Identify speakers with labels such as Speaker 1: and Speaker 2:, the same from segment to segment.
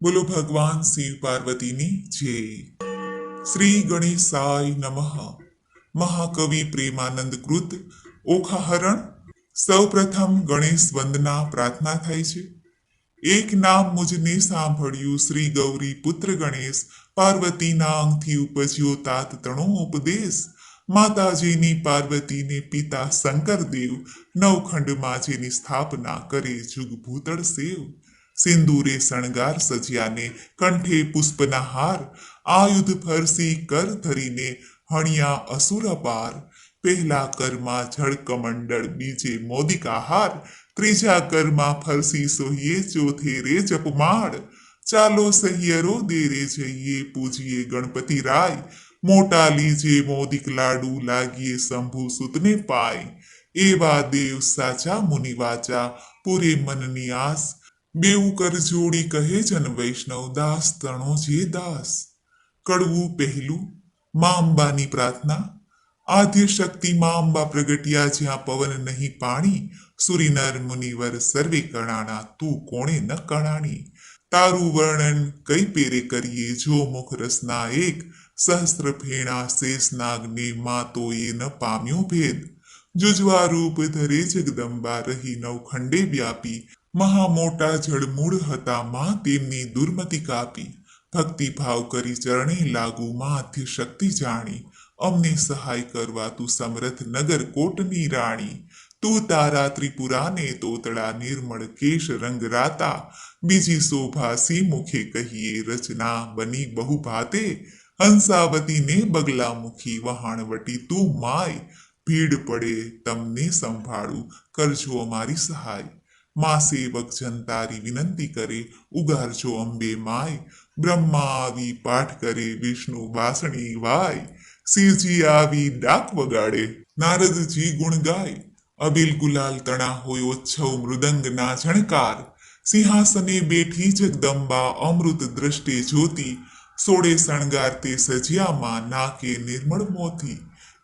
Speaker 1: बोलो भगवान शिव पार्वतीनी जय। श्री गणेशाय नमः। महाकवि प्रेमानंद कृत ओखाहरण। સૌપ્રથમ ગણેશ વંદના પ્રાર્થના થાય છે। એક નામ મુજને સાંભળ્યું શ્રી ગૌરી પુત્ર ગણેશ, પાર્વતીના અંગથી ઉપજ્યો તાત તણો ઉપદેશ। માતાજીની પાર્વતીને પિતા શંકરદેવ, નવખંડમાં જેની સ્થાપના કરે જુગ ભૂતળ સેવ। સિંદૂરે શણગાર સજ્યાને, કંઠે પુષ્પના હાર, આયુધ ફરસી કર ધરીને હણિયા અસુર અપાર। પહેલા કરમાં જળ કમંડળ, બીજે મોદિકા હાર, ત્રીજા કરમાં ફરસી સોહીએ, ચોથે રે જપમાળ। ચાલો સહિયરો દેરે જઈએ, પૂજીએ ગણપતિ રાય, મોટા લીજે મોદિક લાડુ, લાગીએ શંભુ સુતને પાય। એવા દેવ સાચા મુનિ વાચા, પૂરે મનની આસ, બેઉ કર જોડી કહે જન વૈષ્ણવ, દાસ તણો જે દાસ। કડવું પહેલું। મા અંબાની પ્રાર્થના। આદ્ય શક્તિ મા અંબા પ્રગટ્યા, જ્યાં પવન નહીં પાણી, સુરીનર મુનિવર સર્વે કણાણા, તું કોણે ન કણાણી। તારું વર્ણન કઈ પેરે કરીએ, જો મુખ રસના એક, સહસ્ત્ર ફેણા શેષ નાગને, માં તો એ ન પામ્યો ભેદ। જુજવા રૂપ ધરે જગદંબા, રહી નવખંડે વ્યાપી, મહા મોટા જળમૂળ હતા માં, તેમની દુર્મતિ કાપી। ભક્તિ ભાવ કરી ચરણે લાગુ, માં આદ્ય શક્તિ જાણી, અમને સહાય કરવા તું સમરથ નગર કોટની રાણી। તું તારા ત્રિપુરાને તોતળા, નિર્મળ કેશ રંગ રાતા, બીજી શોભા સી મુખે કહીએ, રચના બની બહુ ભાતે। હંસાવતીને બગલા મુખી, વહાણવટી તું માય, ભીડ પડે તમને સંભાળું, કરજો અમારી સહાય। મા સેવક જન તારી વિનંતી કરે, ઉગારજો અંબે માય। બ્રહ્મા આવી પાઠ કરે, વિષ્ણુ બાસણી વાય, શિવજી આવી ડાક વગાડે, નારદજી ગુણ ગાય। અબિલ ગુલાલ તણા હોય ઓચ્છવ, મૃદંગના ઝણકાર, સિંહાસને બેઠી જગદંબા, અમૃત દ્રષ્ટે જ્યોતિ, સોળે શણગાર તે સજ્યામાં, નાકે નિર્મળ મોતી।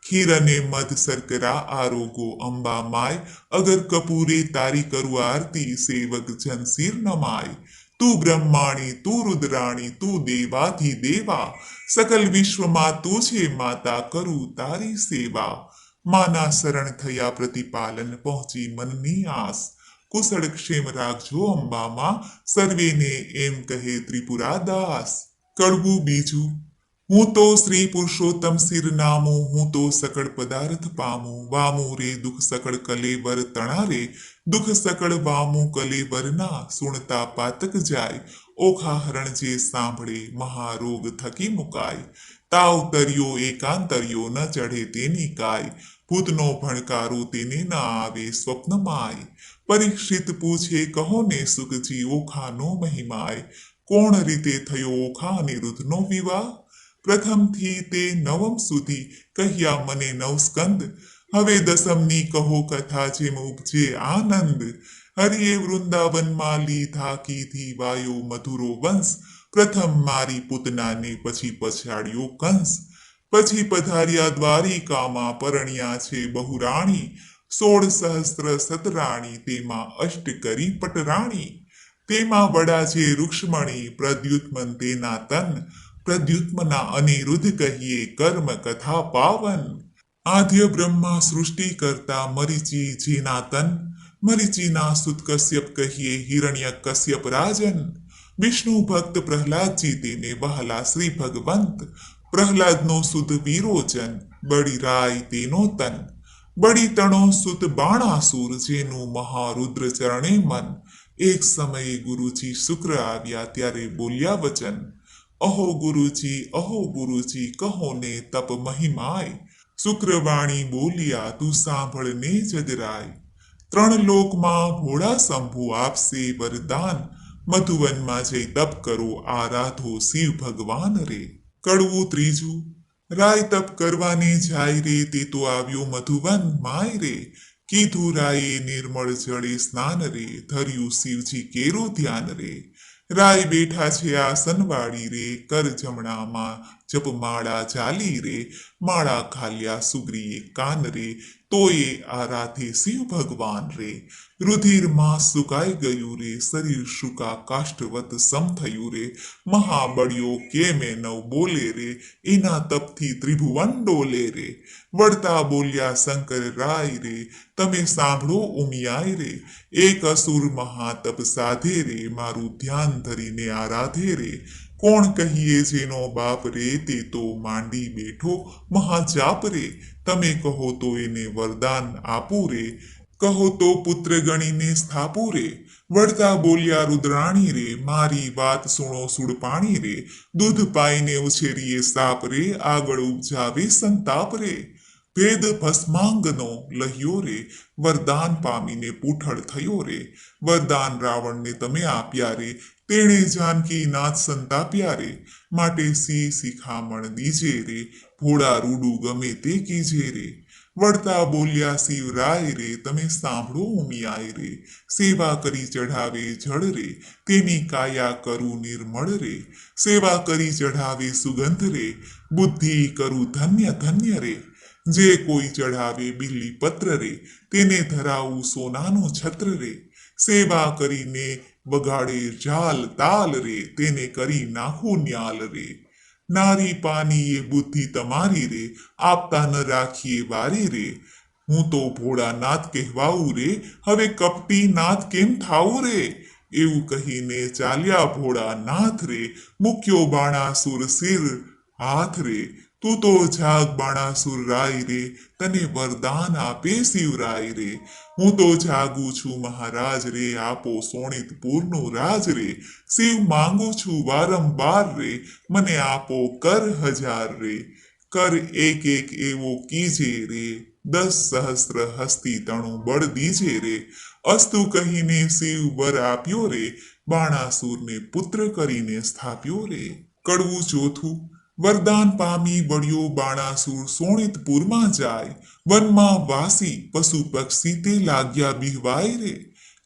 Speaker 1: ખીર અને મધ શર્કરા આરોગો અંબા માય, અગર કપૂરે તારી કરું આરતી, સેવક જન શિર નમાય। તું બ્રહ્માણી તું રુદ્રાણી, તું દેવાધિ દેવા, સકલ વિશ્વમાં તું છે માતા, કરું તારી સેવા। માના શરણ થયા પ્રતિપાલન, પહોંચી મનની આસ, કુશળ ક્ષેમ રાખજો અંબામાં, સર્વેને એમ કહે ત્રિપુરા દાસ। કડવું બીજું। હું તો શ્રી પુરુષોત્તમ શિર નામું, હું તો સકળ પદાર્થ પામું, વામું રે દુઃખ સકળ કલેવર તણા રે, દુઃખ સકળ વામું કલેવરના, સુણતા પાતક જાય, ઓખાહરણ જે સાંભળે, મહારોગ થકી મુકાય। તાવ તર્યો એકાંતર્યો, ન ચઢે તેની કાય, ભૂતનો ભણકારો તેને ન આવે સ્વપ્નમાય। પરીક્ષિત પૂછે કહો ને સુખજી, ઓખાનો મહિમાય, કોણ રીતે થયો ઓખા અનિરુદ્ધનો વિવાહ। પ્રથમથી તે નવમ સુધી કહ્યા મને નવ સ્કંદ, હવે દસમની કહો કથા, જેમ ઉપજે આનંદ। હરિએ વૃંદાવનમાં લીધા કીધી વાયો મધુરો વંશ, પ્રથમ મારી પૂતનાને પછી પછાડ્યો કંસ। પછી પધાર્યા દ્વારિકામાં, પરણ્યા છે બહુરાણી, 16 સહસ્ત્ર સતરાણી, તેમાં અષ્ટ કરી પટરાણી। તેમાં વડા છે રૂક્ષ્મણી, પ્રદ્યુત્મન તેના તન, પ્રદ્યુત્મના અનિરુદ્ધ કહીએ કર્મ કથા પાવન। આદ્ય બ્રહ્મા સૃષ્ટિ કરતા, મરીચી જેના તન, મરીચીના સુત કશ્યપ કહીએ હિરણ્ય કશ્યપ રાજન। વિષ્ણુ ભક્ત પ્રહલાદજી તેને વહાલા શ્રી ભગવંત, પ્રહલાદનો સુત વિરોચન, બળી રાય તેનો તન, બળી તણો સુત બાણાસુર, જેનું મહારુદ્ર ચરણે મન। એક સમયે ગુરુજી શુક્ર આવ્યા, ત્યારે બોલ્યા વચન, અહો ગુરુજી કહો ને તપ મહિમાય। શુક્રવાણી બોલ્યા તું સાંભળને જગરાય, 3 લોકમાં ભોળા શંભુ આપશે વરદાન, મધુવનમાં જઈ તપ કરો, આરાધો શિવ ભગવાન રે। કડવું ત્રીજું। રાય તપ કરવાને જાય રે, તે તો આવ્યો મધુવન માય રે, કીધું રાયે નિર્મળ જળે સ્નાન રે, ધર્યું શિવજી કેરો ધ્યાન રે। રાય બેઠા છે આસનવાળી રે, કર જમણામાં જપમાળા ચાલી રે, માળા ખાલ્યા સુગ્રીએ કાન રે, તોય આરાધે શિવ ભગવાન રે. રુધિરમાં સુકાઈ ગયું રે, શરીર શુકા કાષ્ઠવત સમ થયું રે. મહાબળિયો કેમે નવ બોલે રે, એના તપથી ત્રિભુવન ડોલે રે. વળતા બોલ્યા શંકર રાય રે, તમે સાંભળો ઉમિયાય રે. એક અસુર મહાતપ સાધે રે, મારું ધ્યાન ધરીને આરાધે રે. કોણ કહીએ જેનો બાપ રે, તે તો માંડી બેઠો મહાજાપ રે. તમે કહો તો એને વરદાન આપું રે, કહો તો પુત્ર ગણીને સ્થાપું રે. વળતા બોલ્યા રુદ્રાણી રે, મારી વાત સુણો સુડપાણી રે. દૂધ પાઈને ઉછેરીએ સાપ રે, આગળ ઉપજાવે સંતાપ રે. ભેદ ભસ્માંગનો લહ્યો રે, વરદાન પામીને પૂઠળ થયો રે. વરદાન રાવણને તમે આપ્યા રે, તેણે જાનકી નાથ સંતાપ્યા રે. માટે સી શિખામણ દીજે રે, ભોળા રૂડું ગમે તે કીજે રે. વળતા બોલ્યા શિવરાય રે, તમે સાંભળો ઉમિયાય રે. સેવા કરી ચઢાવે જળ રે, તેની કાયા કરું નિર્મળ રે. સેવા કરી ચઢાવે સુગંધ રે, બુદ્ધિ કરું ધન્ય ધન્ય રે. જે કોઈ ચઢાવે બિલ્લી પત્ર રે, તેને ધરાવું સોનાનું છત્ર રે. સેવા કરીને વગાડે જાલ તાલ રે, તેને કરી નાખું ન્યાલ રે. નારી પાની એ બુદ્ધિ તમારી રે, આપતા ન રાખીએ વારી રે. હું તો ભોળાનાથ કહેવાવું રે, હવે કપટી નાથ કેમ થાવું રે. એવું કહીને ચાલ્યા ભોળાનાથ રે, મૂક્યો બાણાસુર શિર હાથ રે. તું તો જાગ બાણાસુર રાય રે, તને વરદાન આપે શિવરાય રે. હું તો જાગું છું મહારાજ રે, આપો સોણિતપુરનું રાજ રે. શિવ માંગુ છું વારંવાર રે, મને આપો કર હજાર રે. કર એક એક એવો કીજે રે, 10 સહસ્ત્ર હસ્તી તણું બળ દીજે રે. અસ્તુ કહીને શિવ વર આપ્યો રે, બાણાસુરને પુત્ર કરીને સ્થાપ્યો રે. કડવું ચોથું. વરદાન પામી વળ્યો બાણાસુર સોણિતપુરમાં જાય. વનમાં વાસી પશુ પક્ષી તે લાગ્યા બિહવાય રે.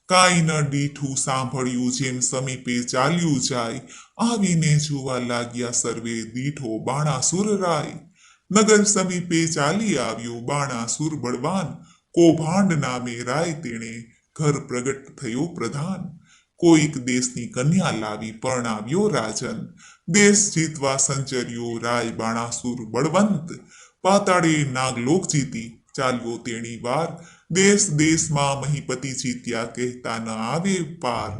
Speaker 1: કાંઈ ન દીઠું સાંભળ્યું જેમ સમીપે ચાલ્યું જાય. આવીને જોવા લાગ્યા સર્વે દીઠો બાણાસુર રાય. નગર સમીપે ચાલી આવ્યો બાણાસુર બળવાન. કૌભાંડ નામે રાય તેણે ઘર પ્રગટ થયો પ્રધાન. કોઈક દેશની કન્યા લાવી પરણાવ્યો રાજન. દેશ જીતવા સંચર્યો રાય બાણાસુર બળવંત. પાતાળે નાગલોક જીતી ચાલ્યો તેણી વાર. દેશ દેશમાં મહીપતિ જીત્યા કહેતા ન આવે પાર.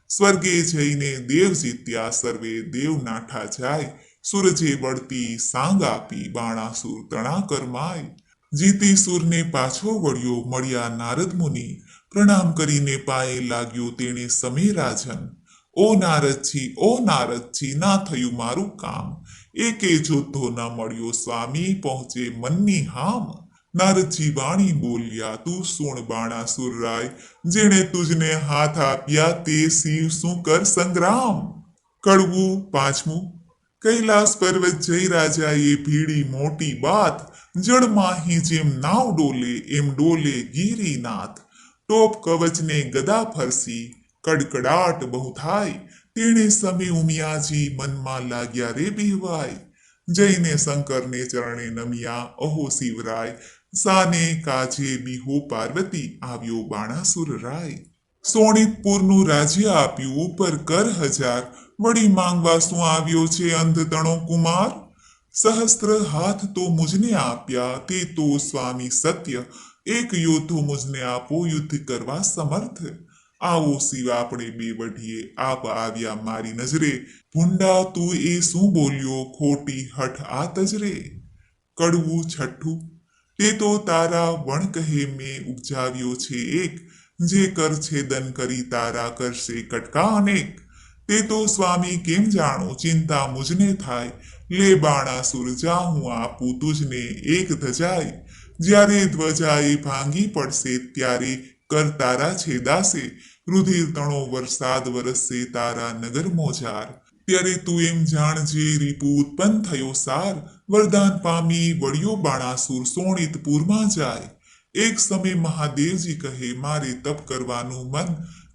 Speaker 1: સ્વર્ગે જઈને દેવ જીત્યા સર્વે દેવ નાઠા જાય. સૂરજે વળતી સાંગ આપી બાણાસુર તણા કરમાય. જીતી સુરને પાછો વળ્યો મળ્યા નારદ મુનિ. પ્રણામ કરીને પાયે લાગ્યો તેણે સમે રાજન. ઓ નારદજી ના થયું મારું કામ. એકે જોધો ન મળ્યો સ્વામી પહોંચે મનની હામ. નારદજી વાણી બોલ્યા તું સુણ બાણાસુર રાય. જેણે તુજને હાથ આપ્યા તે શિવ શું કર સંગ્રામ. કડવું પાંચમું. કૈલાસ પર્વત જઈ રાજાએ ભીડી મોટી બાત. જળમાહી જેમ નાવ ડોલે એમ ડોલે ગિરિનાથ. ટોપ કવચને ગદા ફરસી કડકડાટ બહુ થાય. તેણે સમે ઉમિયાજી મનમાં લાગ્યા રે બિહવાય. જઈને શંકરને ચરણે નમ્યા અહો શિવરાય. સાને કાજે બિહો પાર્વતી આવ્યો બાણાસુર રાય. સોણિતપુરનું રાજ્ય આપ્યું ઉપર કર હજાર. વળી માંગવા શું આવ્યો છે અંધતણો કુમાર. સહસ્ત્ર હાથ તો મુજને આપ્યા તે તો સ્વામી સત્ય. એક યોદ્ધો મુજને આપો યુદ્ધ કરવા સમર્થ. આવો શિવ આપણે બે વઢીએ આપ આવ્યા મારી નજરે. ભૂંડા તું એ શું બોલ્યો ખોટી હઠ આ તજરે. કડવું છઠ્ઠું. તે તો તારા વણ કહે મેં ઉપજાવ્યો છે એક. જે કર છેદન કરી તારા કરશે કટકા અનેક. તે તો સ્વામી કેમ જાણો ચિંતા મુજને થાય. લે બાણાસુર જા હું આપું તુજને એક ધજાય. જ્યારે ધ્વજાએ ભાંગી પડશે ત્યારે કર તારા છેદાશે. રુધિર તણો વરસાદ વરસશે તારા નગર મોજાર. ત્યારે તું એમ જાણજે રીપુ ઉત્પન્ન થયો સાર. વરદાન પામી વળ્યો બાણાસુર સોણિતપુરમાં જાય. એક સમય મહાદેવજી કહે મારે તપ કરવાનું મન.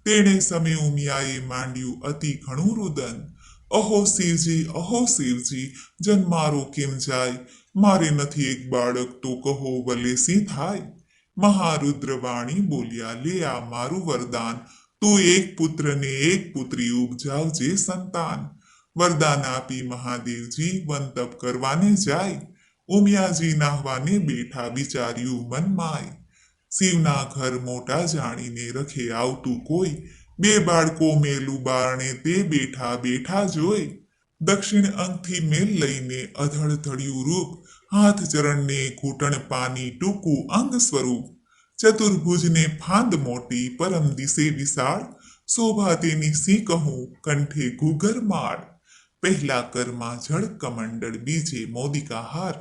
Speaker 1: તેણે સમે ઉમિયાએ માંડ્યું અતિ ઘણું રુદન. અહો શિવજી, જન મારો કેમ જાય? મારે નથી એક બાળક તો કહો વલે સી થાય? મહારુદ્રવાણી બોલ્યા, લે આ મારું વરદાન, તું એક પુત્ર ને એક પુત્રી ઉપજાવજે સંતાન. વરદાન આપી મહાદેવજી વન તપ કરવાને જાય. ઉમિયાજી નાહવાને બેઠા, વિચાર્યું મનમાય. શિવના ઘર મોટા જાણીને રખે આવતું કોઈ, બે બાળકો મેલું બારણે તે બેઠા બેઠા જોઈ. દક્ષિણ અંગથી મેલ લઈને અધડ ધડ્યું રૂપ, હાથ ચરણને ઘૂંટણ પાની ટૂંકું અંગ સ્વરૂપ. ચતુર્ભુજને ફાંદ મોટી, પરમ દિશે વિશાળ, શોભા તેની સી કહું, કંઠે ઘૂઘર માળ. પહેલા કરમાં જળ કમંડળ, બીજે મોદિકા હાર,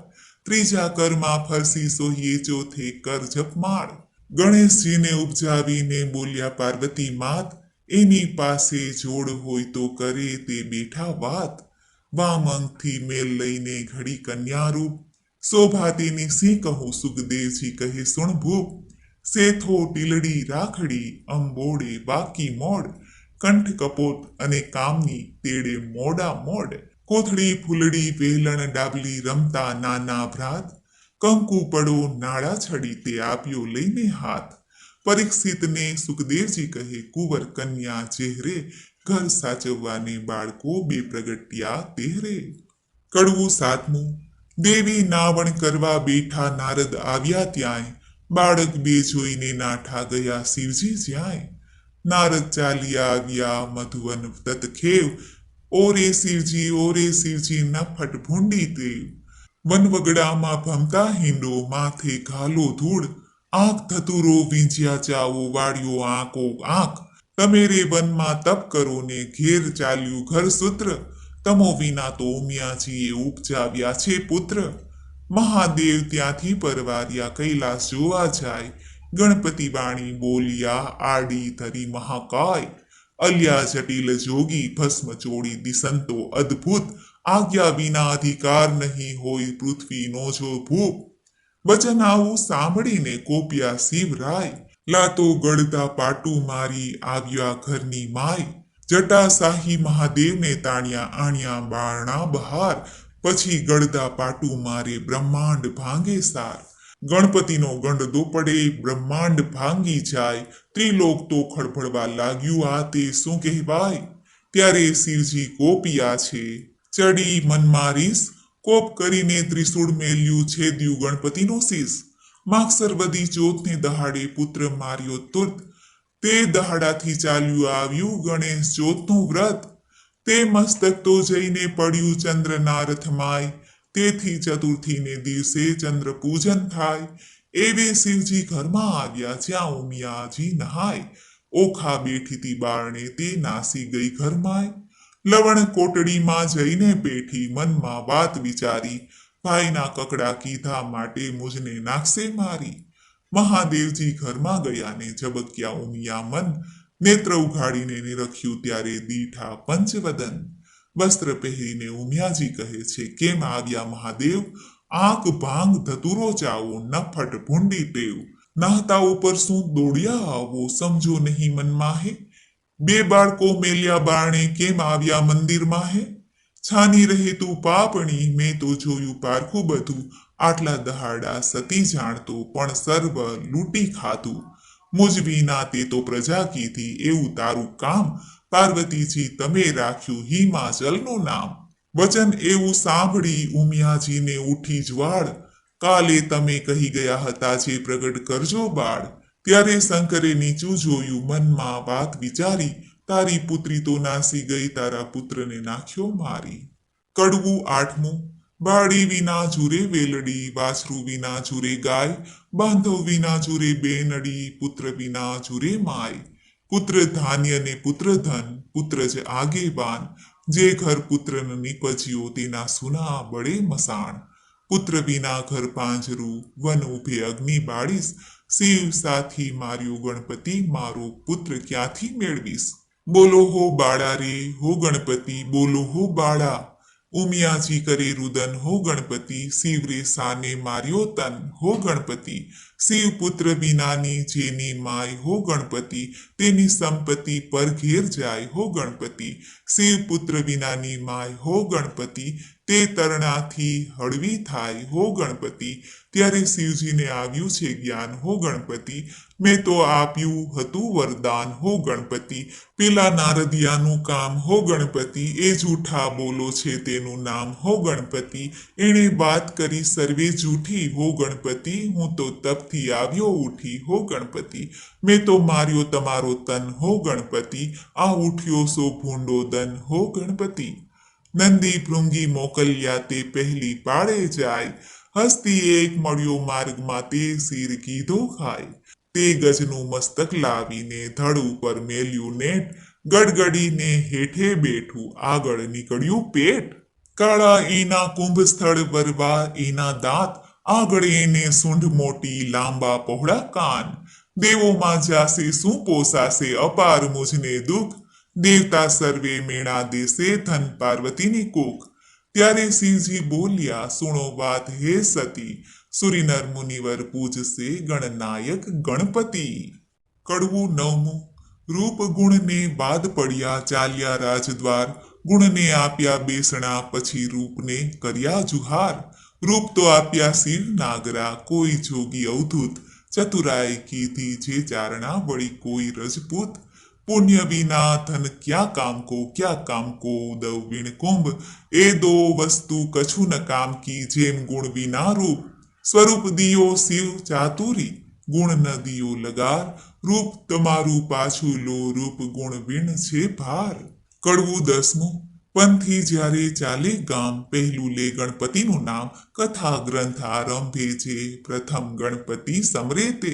Speaker 1: ત્રીજા કરમાં ફરસી સોહીએ, ચોથે કર જપમાળ. ગણેશજીને ઉપજાવીને બોલ્યા પાર્વતી માત, એની પાસે જોડ હોય તો કરે તે બેઠા વાત. વામ અંગથી મેલ લઈને ઘડી કન્યા રૂપ, શોભા તેની સી કહું, સુખદેવજી કહે સુણ ભૂપ. સેથો ટીલડી રાખડી, અંબોડે બાકી મોડ, કંઠ કપોત અને કામની તેડે મોડા મોડ. કોથળી ફૂલડી વેલણ ડાબલી રમતા નાના ભ્રાત, કંકુ પડો નાળા છડી તે આપ્યો લઈને હાથ. પરીક્ષિતને સુખદેવજી કહે કુંવર કન્યા ચહેરે, ઘર સાચવવાને બાળકો બે પ્રગટ્યા તેહરે. કડવું સાતમું. દેવી નાવણ કરવા બેઠા નારદ આવ્યા ત્યાંય, બાળક બે જોઈને નાઠા ગયા શિવજી જ્યાંય. નારદ ચાલ્યા આવ્યા મધુવન તત્ખેવ, ઓરે શિવજી નફટ ભૂંડી દેવ. વનવગડામાં ભમતા હિંડો, માથે ઘાલો ધૂળ, આંખ ધતુરો વીંજ્યા ચાવો, વાળ્યો આંકો આંખ. તમે રે વનમાં તપ કરો ને ઘેર ચાલ્યું ઘર સૂત્ર, તમો વિના તો ઉમિયાજીએ ઉપજાવ્યા છે પુત્ર. મહાદેવ ત્યાંથી પરવાર્યા કૈલાસ જોવા જાય, ગણપતિ વાણી બોલ્યા આડી ધરી મહાકાય. અલ્યા જટિલ જોગી ભસ્મ ચોડી દિસંતો અદ્ભુત, આજ્ઞા વિના અધિકાર નહીં હોય પૃથ્વીનો જો ભૂપ. વચન આવું સાંભળીને કોપ્યા શિવરાય, લાતો ગળતા પાટું મારી આવ્યા ઘરની માય. જટાશાહી મહાદેવને તાણ્યા આણ્યા બારણા બહાર, પછી ગળદા પાટું મારે બ્રહ્માંડ ભાંગે સાર. ગણપતિનો ગંડદો પડે બ્રહ્માંડ ભાંગી જાય, ત્રિલોક તો ખળભળવા લાગ્યું આ તે શું કહેવાય. ત્યારે શિવજી કોપિયા છે ચડી મન મારીશ, કોપ કરીને ત્રિશૂળ મેલ્યું છેદ્યું ગણપતિનો શીશ. માગસરવદી ચોથને દહાડે પુત્ર માર્યો તુર્ત, તે દહાડાથી ચાલ્યું આવ્યું ગણેશ ચોથનું વ્રત. તે મસ્તક તો જઈને પડ્યું ચંદ્રના રથમાય, તેથી ચતુર્થીને દિવસે ચંદ્ર પૂજન થાય. એવે શિવજી ઘરમાં આવ્યા જ્યાં ઉમિયાજી નહાય, ઓખા બેઠીતી બારણે તે નાસી ગઈ ઘરમાય. લવણ કોટડીમાં જઈને બેઠી મનમાં વાત વિચારી, ભાઈના કકડા કીધા માટે મુજને નાખશે મારી. મહાદેવજી ઘરમાં ગયા ને ઝબક્યા ઉમિયા મન, નેત્ર ઉઘાડીને નિરખ્યું ત્યારે દીઠા પંચવદન. વસ્ત્ર પહેરીને ઉમિયાજી કહે છે કેમ આવ્યા મહાદેવ, આંખ ભાંગ ધતુરો ચાવો નફટ ભૂંડી ટેવ. નાહતા ઉપર શું દોડ્યા આવો, સમજો નહીં મનમાં હે. બે બાળકો મેલ્યા બારણે કેમ આવ્યા મંદિરમાં હે. છાની રહે તું પાપણી, મેં તો જોયું પારખું બધું, આટલા દહાડા સતી જાણતો પણ સર્વ લૂંટી ખાતું. મુજ વિના તે તો પ્રજા કીધી એવું તારું કામ, પાર્વતીજી તમે રાખ્યું હિમાચલનું નામ. વચન એવું સાંભળી ઉમિયાજીને ઉઠી જ્વાળ, કાલે તમે કહી ગયા હતા જે પ્રગટ કરજો બાળ. ત્યારે શંકરે નીચું જોયું મનમાં વાત વિચારી, તારી પુત્રી તો નાસી ગઈ તારા પુત્રને નાખ્યો મારી. કડવું આઠમું. બાળી વિના જુરે વેલડી, વાછરું વિના જુરે ગાય, બાંધવ વિના જુરે બેનડી, પુત્ર વિના જુરે માય. પુત્ર ધાન્ય ને પુત્ર ધન, પુત્ર જ આગેવાન, જે ઘર પુત્રને નીપજ્યો તેના સુના બળે મસાણ. પુત્ર વિના ઘર પાંજરું, વન ઉભે અગ્નિ બાળીશ, શિવ સાથી માર્યો ગણપતિ, મારો પુત્ર ક્યાંથી મેળવીશ. બોલો હો બાળા રે, હો ગણપતિ બોલો હો બાળા, ઉમિયાજી કરે રુદન હો ગણપતિ, શિવ રે સાને માર્યો તન હો ગણપતિ, શિવ પુત્ર વિનાની જેની માય હો ગણપતિ, તેની સંપત્તિ પર ઘેર જાય હો ગણપતિ, શિવ પુત્ર વિનાની માય હો ગણપતિ, તે તરણાથી હળવી થાય હો ગણપતિ. ત્યારે શિવજીને આવ્યું છે જ્ઞાન હો ગણપતિ, મેં તો આપ્યું હતું વરદાન હો ગણપતિ, પેલા નારદિયાનું કામ હો ગણપતિ, એ જૂઠા બોલો છે તેનું નામ હો ગણપતિ, એણે વાત કરી સર્વે જૂઠી હો ગણપતિ, હું તો તપથી આવ્યો ઉઠી હો ગણપતિ, મેં તો માર્યો તમારો તન હો ગણપતિ, આ ઉઠ્યો સો ભૂંડો દન હો ગણપતિ. નંદી ભૃંગી મોકલ્યા તે પહેલી પાળે જાય, હસ્તી એક મળ્યો માર્ગમાં તે શિર કીધો ખાય, તે ગજનું મસ્તક લાવીને ધડ ઉપર મેલ્યું નેટ, ગડગડીને હેઠે બેઠું આગળ નીકળ્યું પેટ. કાળા એના કુંભ સ્થળ વરવા એના દાંત, આગળ એને સૂંઢ મોટી લાંબા પહોળા કાન, દેવોમાં જાશે શું પોસાશે અપાર મુજને દુઃખ, દેવતા સર્વે મેણા દેશે ધન પાર્વતીની કુખ. ત્યારે શિવજી બોલ્યા સુણો વાત હે સતી, સુરીનર મુનિવર પૂજશે ગણનાયક ગણપતિ. કડવું નવમું. રૂપ ગુણને બાદ પડ્યા ચાલ્યા રાજદ્વાર, ગુણને આપ્યા બેસણા પછી રૂપને કર્યા જુહાર, રૂપ તો આપ્યા શિવ નાગરા કોઈ જોગી અવધૂત, ચતુરાઈ કીધી જે ચારણા વળી કોઈ રજપૂત, पुण्य विना धन क्या काम को उदव विण कुंभ, ए दो वस्तु कछु न काम की जेम गुण विना रूप, स्वरूप दियो शिव चातुरी गुण न दियो लगार, रूप तमारू पाछू लो रूप गुण विण छे भार. કડવું દસમું. પંથી જ્યારે ચાલે ગામ પહેલું લે ગણપતિનું નામ, કથા ગ્રંથ આરંભે જે પ્રથમ ગણપતિ સમરે તે,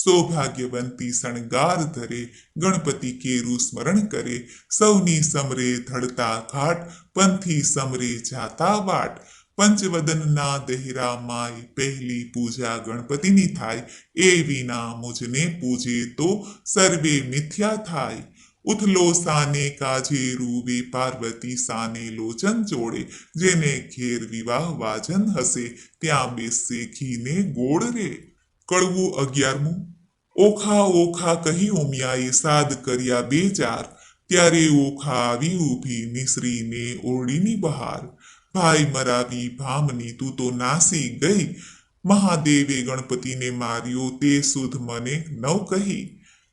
Speaker 1: સૌભાગ્યવંતી શણગાર ધરે ગણપતિ કેરું સ્મરણ કરે, સૌની સમરે ધડતા ઘાટ પંથી સમરે જાતા વાટ, પંચવદનના દહેરા માય પહેલી પૂજા ગણપતિની થાય, એ વિના મુજને પૂજે તો સર્વે મિથ્યા થાય. ઉથલો સાને કાજે રૂવે પાર્વતી સાને લોચન જોડે, જેને ઘેર વિવાહ વાજન હશે ત્યાં બેસશે ઘીને ગોળ રે. કડવું 11મું. ઓખા ઓખા કહી ઉમિયાએ સાદ કર્યા બે ચાર, ત્યારે ઓખા આવી ઊભી નિસરીને ઓરડીની બહાર, ભાઈ મરાવી ભામની તું તો નાસી ગઈ, મહાદેવે ગણપતિને માર્યો તે સુધ મને નવ કહી,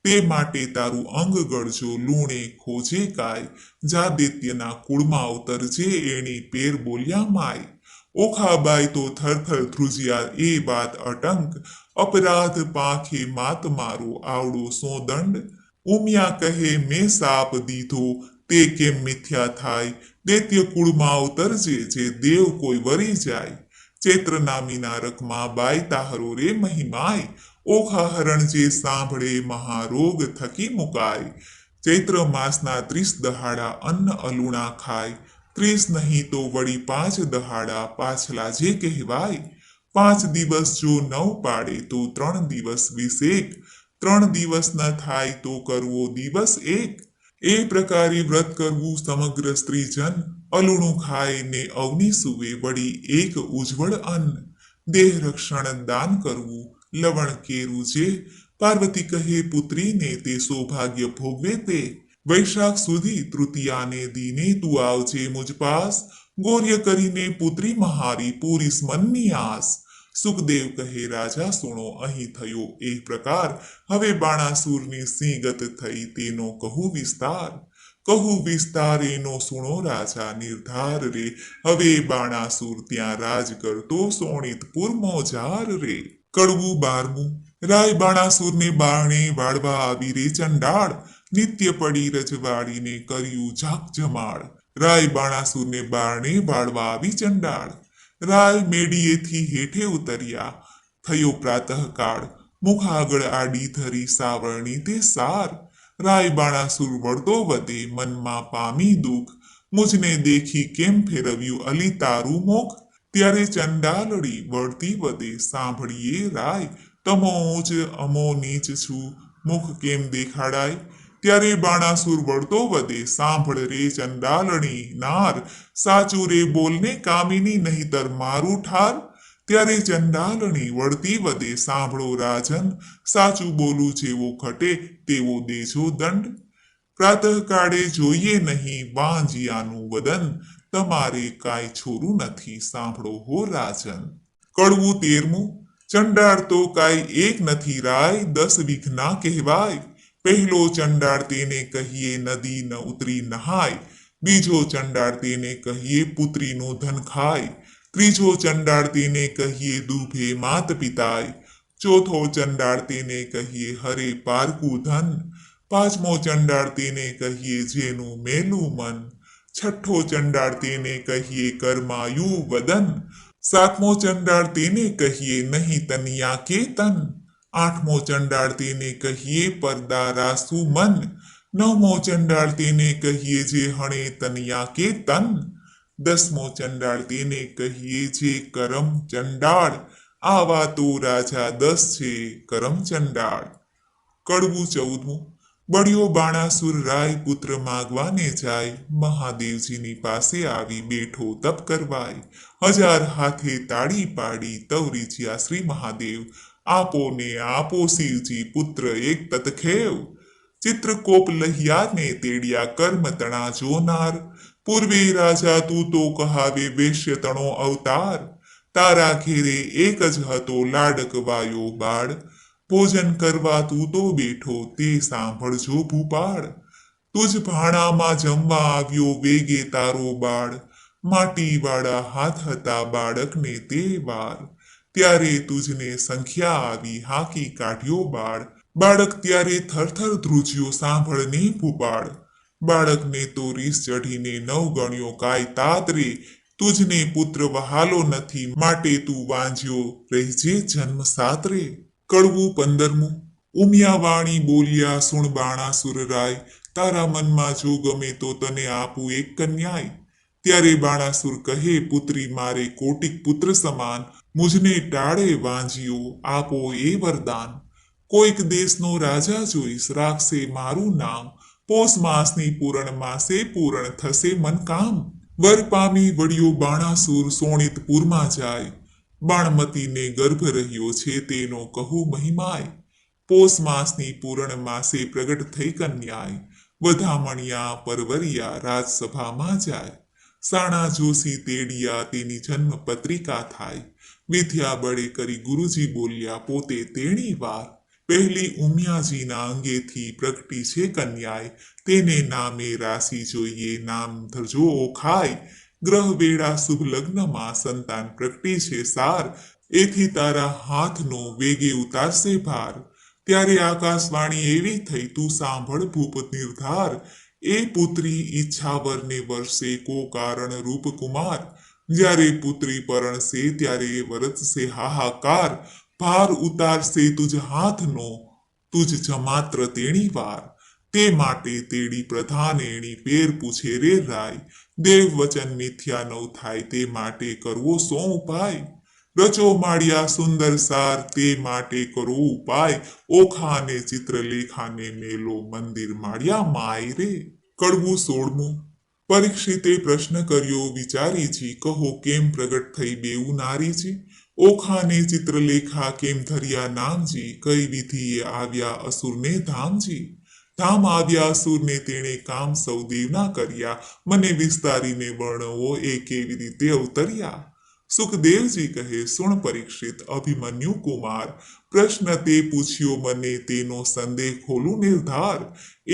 Speaker 1: તે માટે તારું અંગ ગળજો લૂણે ખોજે કાય, જાદૈત્યના કુળમાં અવતરજે એની પેર બોલ્યા માય. ઓખાબાઈ તો થરથર ધ્રુજ્યા એ વાત અટંક, અપરાધ પાંખે માત મારો આવડો સો દંડ, ઉમિયા કહે મેં સાપ દીધો તે કેમ મિથ્યા થાય, દૈત્ય કુળમાં અવતરજે જે દેવ કોઈ વરી જાય, ચૈત્ર નામીના રકમાં બાઈ તાહરો રે મહિમાય, ઓખા હરણ જે સાંભળે મહારોગ થકી મુકાય, ચૈત્ર માસના 30 દહાડા અન્ન અલુણા ખાય, 30 નહીં તો વળી 5 દહાડા પાછલા જે કહેવાય, 5 દિવસ જો 9 પાડે તો 3 દિવસ 21, 3 દિવસ ન થાય તો કરવો દિવસ એક, એ પ્રકારે વ્રત કરવું સમગ્ર સ્ત્રીજન, અલુણું ખાય ને અવની સુવે વળી એક ઉજ્જવળ અન્ન, દેહ રક્ષણ દાન કરવું લવણ કેરું જે, પાર્વતી કહે પુત્રીને તે સૌભાગ્ય ભોગવે તે, વૈશાખ સુધી તૃતીયાને દીને તું આવજે મુજ પાસ, ગૌર્ય કરીને પુત્રી મહારી પૂરીસ મનની આસ. સુખદેવ કહે રાજા સુણો અહીં થયો એ પ્રકાર, હવે બાણાસુરની સિંગત થઈ તેનો કહું વિસ્તાર એનો સુણો રાજા નિર્ધાર રે, હવે બાણાસુર ત્યાં રાજ કરતો સોણિતપુર મોજાર રે. કડવું 12મું. રાય બાણાસુરને બારણે વાળવા આવી રે ચંડાળ, નિત્ય પડી રજવાડીને કર્યું ઝાક જમાળ, રાય બાણાસુરને બારણે વાળવા આવી ચંડાળ, રાય મેડીએથી હેઠે ઉતર્યા થયો પ્રાતઃકાળ, મુખ આગળ આડી ધરી સાવરણી તે સાર, રાય બાણાસુર વળતો વધે મનમાં પામી દુઃખ, મુજને દેખી કેમ ફેરવ્યું અલી તારું મુખ, ત્યારે ચંડાલડી વળતી વધે સાંભળીએ રાય, તમો ઊંચ અમો નીચ છું મુખ કેમ દેખાડાય, ત્યારે બાણાસુર વળતો વધે, સાંભળ રે ચંડાલણી નાર, સાચું રે બોલને કામિની નહીતર મારું ઠાર. ત્યારે ચંડાલણી વળતી વધે, સાંભળો રાજન, સાચું બોલું જેવો ખટે તેવો દેજો દંડ. પ્રાતઃકાળે જોઈએ નહીં વાંજિયાનું વદન, તમારે કાંઈ છોરું નથી, સાંભળો હો રાજન. કડવું 13મું. ચંડાળ તો કાંઈ એક નથી રાય, 10 વિઘના કહેવાય. પહેલો ચંડાળ તેને કહીએ નદી ન ઉતરી નહાય, બીજો ચંડાળ તેને કહીએ પુત્રીનું ધન ખાય, ત્રીજો ચંડાળ તેને કહીએ દુભે માત પિતાય, ચોથો ચંડાળ તેને કહીએ હરે પારકું ધન, પાંચમો ચંડાળ તેને કહીએ જેનું મેલું મન, છઠ્ઠો ચંડાળ તેને કહીએ કર્માયુ વદન, સાતમો ચંડાળ તેને કહીએ નહીં તનિયા કે તન, આઠમો ચંડાળ તેને કહીએ પરદા રાસુ મન, નવમો ચંડાળ તેને કહીએ જે હણે તનિયા કે તન, 10મો ચંડાળ તેને કહીએ જે કરમ ચંડાળ, આવા તો રાજા 10 છે કરમ ચંડાળ. કડવું 14મું. બળ્યો બાણાસુર રાય પુત્ર માગવાને જાય, મહાદેવજીની પાસે આવી બેઠો તપ કરવાય, 1000 હાથે તાળી પાડી તવરીજ્યા શ્રી મહાદેવ, આપો ને આપો શિવજી પુત્ર એક તતખેવ. ચિત્રકોપ લહિયાને તેડિયા કર્મ તણા જોનાર, પૂર્વે રાજા તું તો કહાવે વેશ્ય તણો અવતાર, તારા ઘેરે એક જ હતો લાડકવાયો બાળ, ભોજન કરવા તું તો બેઠો તે સાંભળજો ભૂપાળ, તુજ ભાણામાં જમવા આવ્યો વેગે તારો બાળ, માટીવાળા હાથ હતા બાળકને તે વાર, ત્યારે તુજને સંખ્યા આવી હાંકી કાઢ્યો બાળ, બાળક ત્યારે થરથર ધ્રુજ્યો સાંભળને ભૂપાળ, બાળકને તો રીસ ચઢીને 9 ગણ્યો કાય તાતરે, તુજને પુત્ર વહાલો નથી માટે તું વાંજ્યો રહેજે જન્મ સાતરે. કડવું 15મું. ઉમિયા વાણી બોલ્યા સુણ બાણાસુર રાય, તારા મનમાં જો ગમે તો તને આપું એક કન્યાય. ત્યારે બાણાસુર કહે પુત્રી મારે કોટિક પુત્ર સમાન, મુજને ટાળે વાંજ્યો આપો એ વરદાન, કોઈક દેશનો રાજા જોઈશ રાખશે મારું નામ, પોષ માસની પૂરણ માસે પૂરણ થશે મન કામ. વર પામી વળ્યો બાણાસુર સોણિતપુરમાં જાય, બાણમતીને ગર્ભ રહ્યો છે તેનો કહું મહિમાય, પોષ માસની પૂરણ માસે પ્રગટ થઈ કન્યાય, વધામણિયા પરવરિયા રાજસભામાં જાય, સાણા જોશી તેડિયા તેની જન્મ પત્રિકા થાય, વિદ્યા બળે કરી ગુરુજી બોલ્યા પોતે તેણી વાર, પહેલી ઉમિયાજીના અંગેથી પ્રગટી છે કન્યાય, તેને નામે રાશિ જોઈએ નામ ધરજો ઓખાય, ગ્રહ વેળા શુભ લગ્નમાં સંતાન પ્રગટી છે સાર, એથી તારા હાથનો વેગે ઉતારશે ભાર. ત્યારે આકાશવાણી એવી થઈ તું સાંભળ ભૂપ નિર્ધાર, એ પુત્રી ઈચ્છાવરને વર્ષે કો કારણ રૂપ કુમાર, જ્યારે પુત્રી પરણશે ત્યારે વરસશે હાહાકાર, ભાર ઉતારશે તુજ હાથનો તુજ જમાત્ર તેણી વાર, તે માટે તેડી પ્રધાનેણી પેર પૂછે રે રાય, દેવ વચન મિથ્યા ન થાય તે માટે કરવો સો ઉપાય, રચો માળિયા સુંદર સાર તે માટે કરો ઉપાય, ઓખા અને ચિત્રલેખાને મેલો મંદિર માળિયા માય રે. કડવું 16મું. પરીક્ષિતે પ્રશ્ન કર્યો વિચારીજી, કહો કેમ પ્રગટ થઈ બેઉ નારીજી, ઓખાને ચિત્રલેખા કેમ ધર્યા નામજી, કઈ વિધિએ આવ્યા અસુરને ધામજી, ધામ આવ્યા અસુરને તેણે કામ સૌ દેવના કર્યા, મને વિસ્તારીને વર્ણવો એ કેવી રીતે અવતર્યા. સુખદેવજી કહે સુણ પરીક્ષિત અભિમન્યુ કુમાર, પ્રશ્ન તે પૂછ્યો મને તેનો સંદેહ ખોલું નિર્ધાર,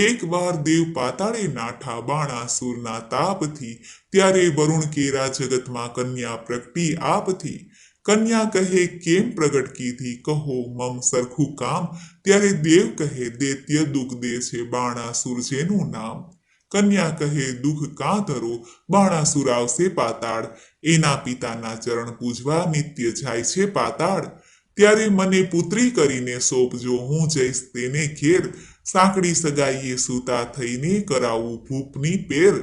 Speaker 1: એક વાર દેવ પાતાળે નાઠા બાણાસુરના તાપથી, ત્યારે વરુણ કેરા જગતમાં કન્યા પ્રગટી આપથી, કન્યા કહે કેમ પ્રગટ કીધી કહો મમ સરખું કામ, ત્યારે દેવ કહે દૈત્ય દુઃખ દે છે બાણાસુર જેનું નામ, કન્યા કહે દુઃખ કાં ધરો બાણાસુર આવશે પાતાળ, એના પિતાના ચરણ પૂજવા નિત્ય જાય છે પાતાળ, ત્યારે મને પુત્રી કરીને સોંપજો હું જઈશ તેને ઘેર, સાંકડી સગાઈએ સૂતા થઈને કરાવું ભૂપની પેર,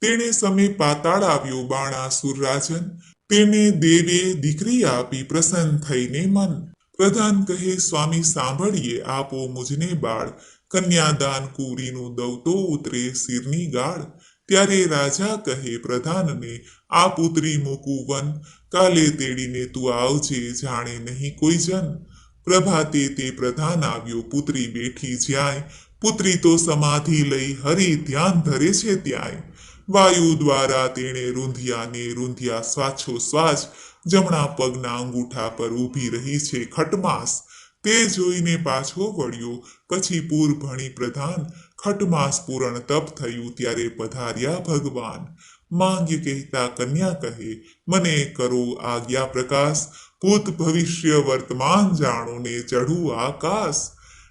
Speaker 1: તેણે સમે પાતાળ આવ્યો બાણાસુર રાજન, તેને દેવે દીકરી આપી પ્રસન્ન થઈને મન, પ્રધાન કહે સ્વામી સાંભળીએ આપો મુજને બાળ, કન્યાદાન કુંવરીનું દવ તો ઉતરે શિરની ગાળ. ત્યારે રાજા કહે પ્રધાનને, આ પુત્રી મૂકું વન, કાલે તેડીને તું આવજે, જાણે નહીં કોઈ જન. પ્રભાતે તે પ્રધાન આવ્યો, પુત્રી બેઠી જ્યાંય, પુત્રી તો સમાધિ લઈ હરી ધ્યાન ધરે છે ત્યાંય. વાયુ દ્વારા તેણે રૂંધ્યા શ્વાછોશ્વાસ, જમણા પગના અંગૂઠા પર ઊભી રહી છે ખટમાસ. તે જોઈને પાછો વળ્યો, પછી પૂર ભણી પ્રધાન, ખટમાસ પૂરણ તપ થયું ત્યારે પધાર્યા ભગવાન. માંગ્ય કહેતા કન્યા કહે, મને કરો આજ્ઞા પ્રકાશ, ભૂત ભવિષ્ય વર્તમાન જાણો ને ચઢું આકાશ.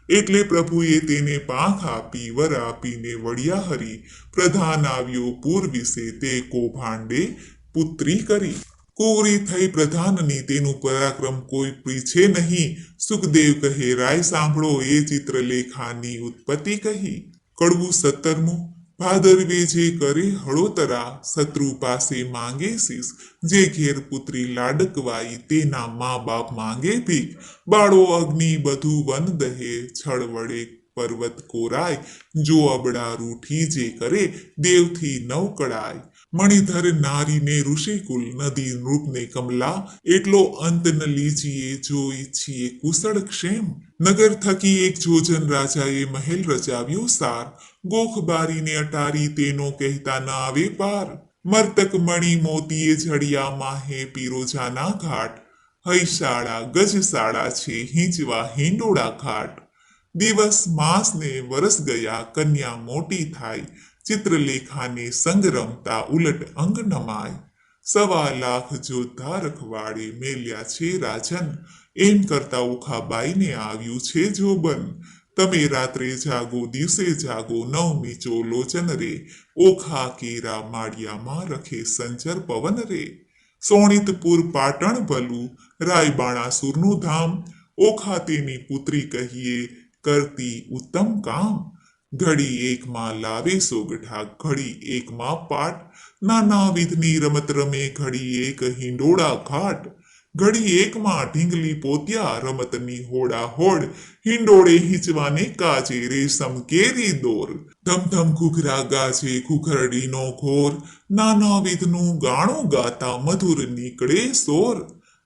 Speaker 1: એટલે પ્રભુએ તેને પાંખ આપી, વર આપીને વળ્યા હરી. પ્રધાન આવ્યો પૂર વિશે, તે કૌભાંડે પુત્રી કરી. કુંવરી થઈ પ્રધાનની, તેનું પરાક્રમ કોઈ પૂછે નહીં. સુખદેવ કહે, રાય સાંભળો એ ચિત્રલેખાની ઉત્પત્તિ કહી. કડવું 17મું. ભાદરવે જે કરે હળોતરા, શત્રુ પાસે માંગે શીશ. જે ઘેર પુત્રી લાડકવાઈ, તેના મા બાપ માંગે ભીખ. બાળો અગ્નિ બધું વન દહે, છળ વડે પર્વત કોરાય. જો અબડા રૂઠી જે કરે, દેવથી નવ કળાય. મણિધર નારીને ઋષિકુલ, નદી નૃપને કમલા. એટલો અંત ન લીજીએ, જો ઈચ્છીએ કુશળ ક્ષેમ. નગર થકી એક જોજન રાજાએ મહેલ રચાવ્યો સાર. ગોખ બારીને અટારી, તેનો કહેતા ન આવે પાર. મર્તક મણિ મોતીએ જડિયા, માહે પીરોજાના ઘાટ. હૈશાળા ગજશાળા છે, હિંચવા હિંડોળા ઘાટ. દિવસ માસ ને વરસ ગયા, કન્યા મોટી થાય. ચિત્રલેખાને સંગ રમતા ઉલટ અંગ નમાય. 1.25 લાખ જોધા રખવાડે, મેલ્યા છે રાજન. એમ કરતા ઓખાબાઈને આવ્યું છે જોબન. તમે રાત્રે જાગો દિવસે જાગો, નવમી ચો લોચન રે. ઓખા કેરા માળિયામાં રખે સંચર પવન રે. સોણિતપુર પાટણ ભલું, રાયબાણાસુરનું ધામ. ઓખા તેની પુત્રી કહીએ, કરતી ઉત્તમ કામ. ઘડી એકમાં લાવે સોગઠા, ઘડી એકમાં પાટ. નાના વિધની રમત રમે, ઘડી એક હિંડોળા ઘાટ. ઘડી એકમાં ઢીંગલી પોત્યા, રમતની હોડા હોડ. હિંડોળે હિંચવાને કાજે, રેશમ કેરી દોર. ધમધમ ઘૂઘરા ગાજે, ઘૂઘરડીનો ઘોર. નાના વિધનું ગાણું ગાતા, મધુર નીકળે સોર.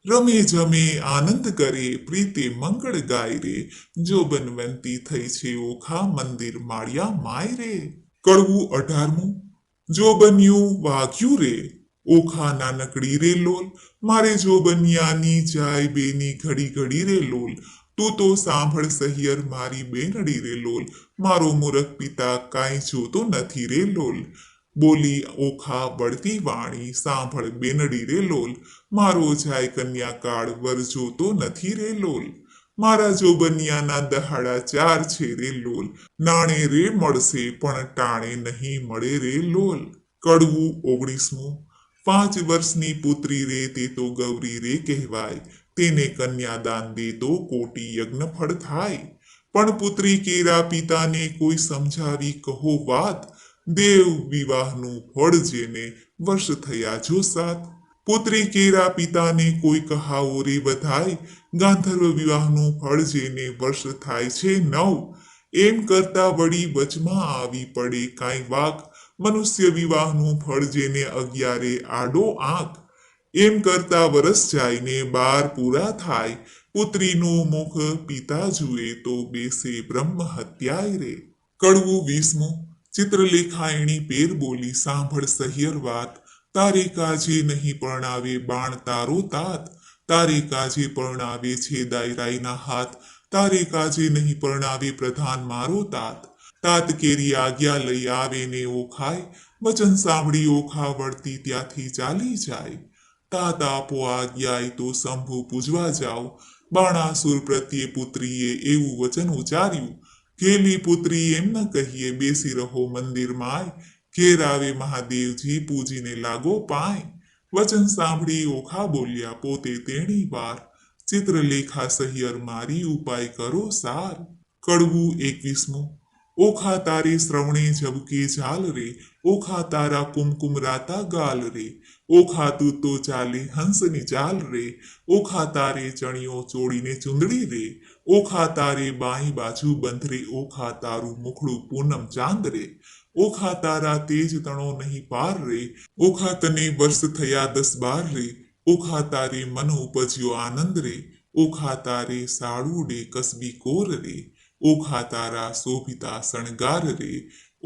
Speaker 1: રમે જમે આનંદ કરે, પ્રીતે મંગળ ગાય રે. જો બનવંતી થઈ છે ઓખા, મંદિર માળિયા માય રે. કડવું 18મું. જો બન્યું વાગ્યું રે, ઓખા નાનકડી રે લોલ. મારે જો બન્યાની જાય, બેની ઘડી ઘડી રે લોલ. તું તો સાંભળ સહિયર, મારી બેનડી રે લોલ. મારો મૂરખ પિતા કાંઈ જોતો નથી રે લોલ. બોલી ઓખા બળતી વાણી, સાંભળ બેનડી રે લોલ. મારો જાય કન્યાકાળ, વર જોતો નથી રે લોલ. મારા જોબનિયાના દહાડા 4 છે રે લોલ. નાણે રે મળશે, પણ ટાણે નહીં મળે રે લોલ. કડવું 19મું. 5 વર્ષની પુત્રી રે, તે તો ગૌરી રે કહેવાય. તેને કન્યાદાન દે તો કોટી યજ્ઞ ફળ થાય. પણ પુત્રી કેરા પિતાને કોઈ સમજાવી કહો વાત. દેવ વિવાહનું ફળ જેને, વર્ષ થયા જો 7. પુત્રી કેરા પિતાને કોઈ કહાવો રે બધાય. ગાંધર્વ વિવાહનું ફળ જેને, વર્ષ થાય છે 9. એમ કરતા વળી વચમાં આવી પડે કાંઈ વાક. મનુષ્ય વિવાહનું ફળ જેને, 11 આડો આંક. એમ કરતા વરસ જાયને 12 પૂરા થાય. પુત્રીનું મુખ પિતા જુએ, તો બેસે બ્રહ્મ હત્યાય રે. કડવું 20મું. ચિત્રલેખા એણી પેર બોલી, સાંભળ સહિયર વાત. તારે કાજે નહીં પરણાવે બાણ તારો તાત. તારે કાજે પરણાવે છે દાયરાઈના હાથ. તારે કાજે નહીં પરણાવે પ્રધાન મારો તાત. તાત કેરી આજ્ઞા લઈ આવે ને ઓખાય. વચન સાંભળી ઓખા વળતી ત્યાંથી ચાલી જાય. તાત આપો આજ્ઞાય, તો શંભુ પૂજવા જાઓ. બાણાસુર પ્રત્યે પુત્રીએ એવું વચન ઉચ્ચાર્યું. ઘેલી પુત્રી એમ ન કહીએ, બેસી રહો મંદિરમાંય. ઘેર આવે મહાદેવજી, પૂજીને લાગો પાય. વચન સાંભળી ઓખા બોલ્યા, પોતે તેણી વાર. ચિત્રલેખા સહિયર મારી, ઉપાય કરો સાર. કડવું 21મું. ઓખા તારે શ્રવણે ઝબકે ઝાલ રે. ઓખા તારા કુમકુમ રાતા ગાલ રે. ઓખા તું તો ચાલે હંસની ચાલ રે. ઓખા તારે ચણિયો ચોળીને ચુંદડી રે. ઓખા તારે બાઈ બાજુ બંધ રે, ઓખા તારું મુખડું પૂનમ ચાંદ રે, ઓખા તારા તેજ તણો નહીં પાર રે, ઓખા તને વર્ષ થયા 10-12 રે, ઓખા તારે મન ઉપજ્યો આનંદ રે, ઓખા તારે સાડુડે કસબી કોર રે, ઓખા તારા શોભિતા શણગાર રે,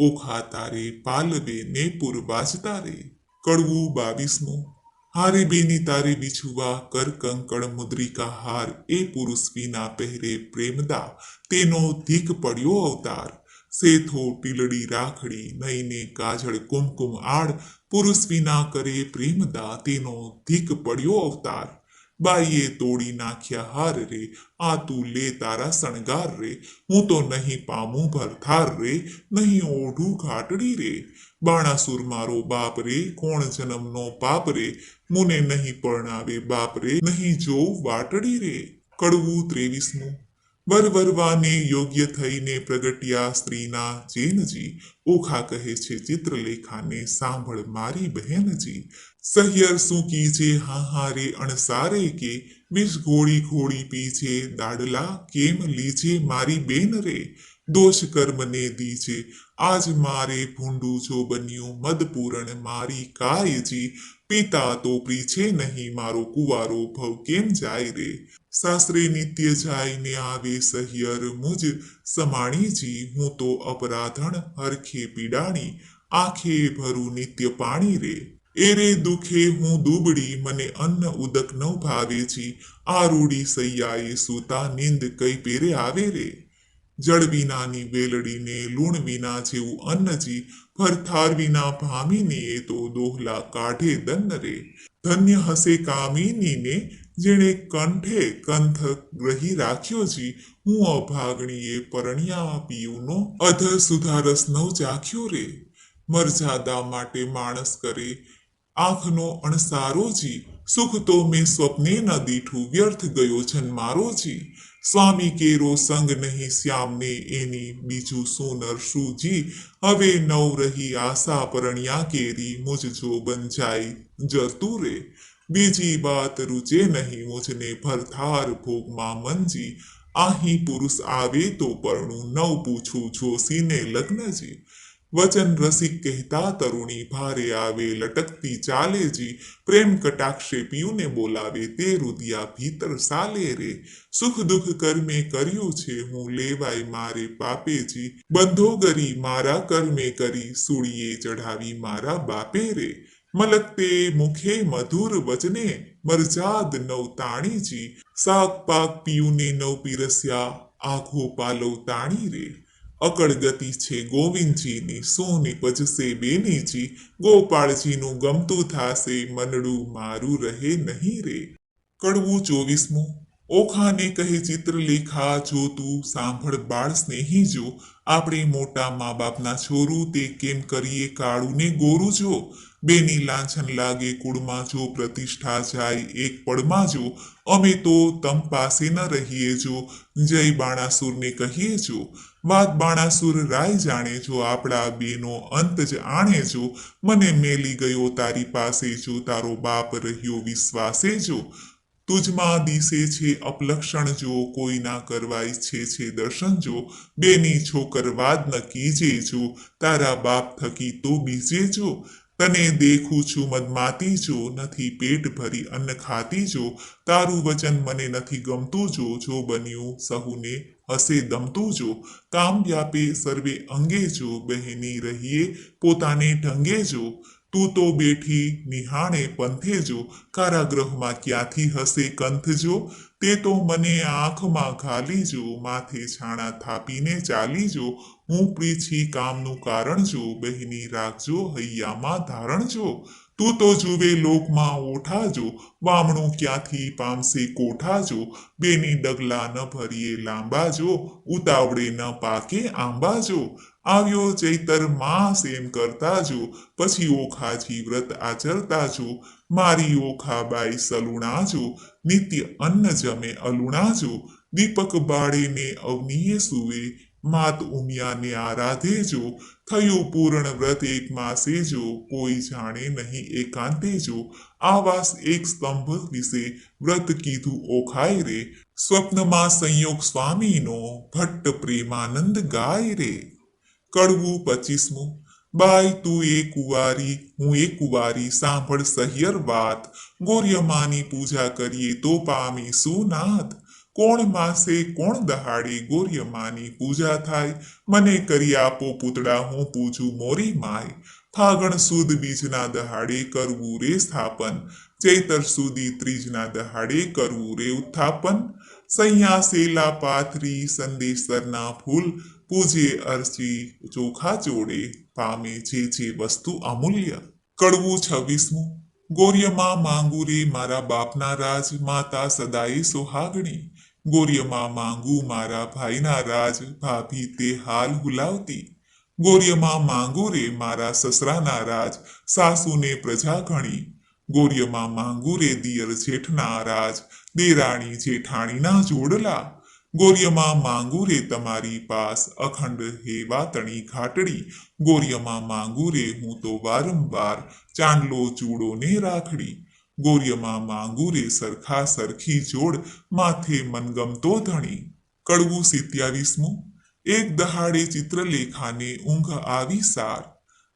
Speaker 1: ઓખા તારે પાલવે ને પુર બાજતા રે. કડવું 22મું. હારે બેની તારે બિછુવા કર કંકણ મુદ્રિકા હાર, એ પુરુષ વિના પહેરે પ્રેમદા, તેનો ધીક પડ્યો અવતાર. સેથો ટીલડી રાખડી નઈને કાજળ કુમકુમ આડ, પુરુષ વિના કરે પ્રેમદા, તેનો ધીક પડ્યો અવતાર. બાઈએ તોડી નાખ્યા હાર રે, આ તું લે તારા શણગાર રે, હું તો નહીં પામું ભરથાર રે, નહીં ઓઢું ઘાટડી રે. બાણાસુર મારો બાપ રે, કોણ જન્મનો પાપ રે, મુને નહીં પરણાવે બાપ રે, નહીં જોઉં વાટડી રે. કડવું 23મું. વરવરવાને યોગ્ય થઈને પ્રગટ્યા સ્ત્રીના જેનજી, ઓખા કહે છે ચિત્રલેખાને સાંભળ મારી બહેનજી. સહિયર શું કીજે હાહારે અણસારે કે, વિષ ઘોડી ઘોડી પીજે દાડલા, કેમ લીજે મારી બેન રે. દોષ કર્મને દીજે આજ મારે ભૂંડું જો બન્યું, મદપૂરણ મારી કાયજી, પિતા તો પ્રીછે નહીં મારો કુવારો ભવ કેમ જાય રે. સાસરે નિત્ય જાયને આવે સહિયર મુજ સમાણીજી, હું તો અપરાધણ હરખે પીડાણી, આંખે ભરું નિત્ય પાણી રે. એરે દુખે હું દુબળી મને અન્ન ઉદક ન ભાવેજી, આ રૂડી સૈયાએ સૂતા નિંદ કઈ પેરે આવે રે. જળ વિનાની વેલડીને લૂણ વિના જેવું અન્નજી, ભરથાર વિના ભામીને એ તો દોહલા કાઢે દન્ન રે. ધન્ય હસે કામિનીને જેણે કંઠે કંથ ગ્રહી રાખ્યો જી, હું અભાગણીએ પરણ્યા પીયુનો અધ સુધારસ નવ ચાખ્યો રે. મરજાદા માટે માણસ કરે આંખનો અણસારો જી, સુખ તો મેં સ્વપ્ને ન દીઠું, વ્યર્થ ગયો જન્મારો જી. સ્વામી કેરો સંગ નહીં શ્યામને એની, બીજું શું નરશું જી, હવે નવ રહી આશા પરણ્યા કેરી, મુજ જો બંજાઈ જતું રે. બીજી વાત રૂચે નહીં મુજને ભરથાર ભોગમાં મંજી, અહીં પુરુષ આવે તો પરણું નવ પૂછું જોશીને લગ્નજી. વચન રસિક કહેતા તરુણી ભારે આવે લટકતી ચાલેજી, પ્રેમ કટાક્ષે પિયુને બોલાવે તે રુદિયા ભીતર સાલે રે. સુખ દુઃખ કર્મે કર્યું છે હું લેવાય મારે પાપેજી, બંધો ગરી મારા કર્મે કરી સૂળીએ ચઢાવી મારા બાપે રે. મલકતે મુખે મધુર વચને મરજાદ નવ તાણીજી, શાક પાક પિયુને નવ પીરસ્યા આઘો પાલવ તાણી રે. અકળ ગતિ છે ગોવિંદજીની સોની પજશે બેનીજી, ગોપાળજીનું ગમતું થાશે મનડું મારું રહે નહીં રે. કડવું 24મું. ઓખાને કહે ચિત્રલેખા જો તું સાંભળ બાળ સ્નેહી જો, આપણે મોટા મા બાપના છોરું તે કેમ કરીએ કાળું ને ગોરું જો. બેની લાંછન લાગે કુળમાં જો, પ્રતિષ્ઠા જાય એક પળમાં જો, અમે તો તમ પાસે ન રહીએ જો, જય બાણાસુરને કહીએ જો. વાત બાણાસુર રાય જાણે જો, આપણા બેનો અંત જ આણે જો, મને મેલી ગયો તારી પાસે જો, તારો બાપ રહ્યો વિશ્વાસે જો. તુજમાં દિશે છે અપલક્ષણ જો, કોઈ ના કરવા ઈચ્છે છે દર્શન જો, બેની છોકરવાદ ન કીજે જો, તારા બાપ થકી તો બીજે જો. તને દેખું છું મદમાતી જો, નથી પેટ ભરી અન્ન ખાતી જો, તારું વચન મને નથી ગમતું જો, જો બન્યું સહુને હસે દમતું જો. કામ વ્યાપે સર્વે અંગે જો, બહેની રહીએ પોતાને ઢંગે જો. તું તો બેઠી નિહાણે પંથે જો, કારાગૃહમાં ક્યાંથી હશે કંથ જો. તે તો મને આંખમાં ઘાલી જો, માથે છાણા થાપીને ચાલી જો. હું પ્રીછી કામનું કારણ જો, બહેની રાખજો હૈયામાં ધારણ જો. તું તો જુએ લોકમાં ઓઠા જો, વામણું ક્યાંથી પામશે કોઠા જો. બેની ડગલા ન ભરીએ લાંબા જો, ઉતાવળે ન પાકે આંબા જો. આવ્યો ચૈતર માસ એમ કરતા જો, પછી ઓખાજી વ્રત આચરતા જો. મારી ઓખાબાઈ સલુણા જો, નિત્ય અન્ન જમે અલુણા જો. દીપક બાળીને અવનીએ સુવે, માત ઉમિયાને આરાધે જો. થયું પૂર્ણ વ્રત એક માસે જો, કોઈ જાણે નહીં એકાંતે જો. આવાસ એક સ્તંભ વિશે વ્રત કીધું ઓખાય રે. સ્વપ્નમાં સંયોગ સ્વામીનો ભટ્ટ પ્રેમાનંદ ગાય રે. કડવું 25મું. બાઈ તું એ કુંવારી હું એ કુંવારી સાંભળ સહિયર વાત. ગોર્યમાની પૂજા કરીએ તો પામીશું નાથ. કોણ માસે કોણ દહાડે ગોર્યમાની પૂજા થાય. મને કરી આપો પૂતળા હું પૂજું મોરી માય. ફાગણ સુદ બીજના દહાડે કરવું રે સ્થાપન. ચૈતર સુધી ત્રીજના દહાડે કરવું રે ઉત્થાપન. સૈયા સેલા પાથરી સંદેશરના ફૂલ પૂજે અર્ચી ચોખા જોડે પામે જે વસ્તુ અમૂલ્ય. કડવું 26મું. ગોર્યમાં માંગુ રે મારા બાપના રાજ માતા સદાય સોહાગણી. ગોર્યમાં માંગુ મારા ભાઈના રાજ ભાભી તે હાલ હુલાવતી. ગોર્યમાં માંગુ રે મારા સસરાના રાજ સાસુને પ્રજા ઘણી. ગોર્યમાં માંગુ રે દિયર જેઠના રાજ દેરાણી જેઠાણીના જોડલા. ગોર્યમાં માંગુ રે તમારી પાસ અખંડ હે વાતણી ઘાટડી. ગોર્યમાં માંગુ રે હું તો વારંવાર ચાંદલો ચૂડો ને રાખડી. ગોર્યમાં માંગુ રે સરખા સરખી જોડ માથે મનગમતો ધણી. કડવું 27મું. એક દહાડે ચિત્રલેખાને ઊંઘ આવી સાર.